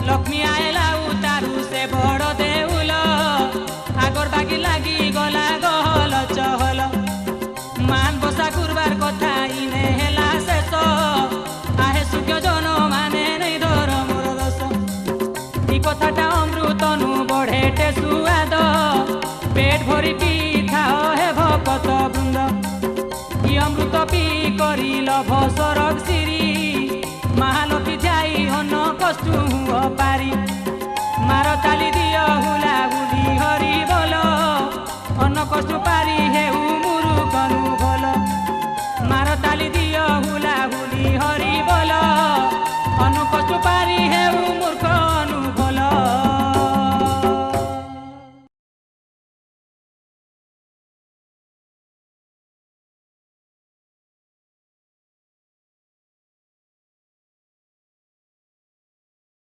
लक्ष्मी आयला उतारू से बड़ देउल आगर बागी लागी गला गहल चहल मान बसा गुरबार कथा इने हेला शेष आहे सूर्य जन माने नहीं धर मोर दस ई कथाटा अमृतनु बढ़ेटे सुआद पेट भरी पी खाओ हे भक्त वृंद ई अमृत पी करी लभ सरग सिरी महालक्ष्मी जाई हन कस्तु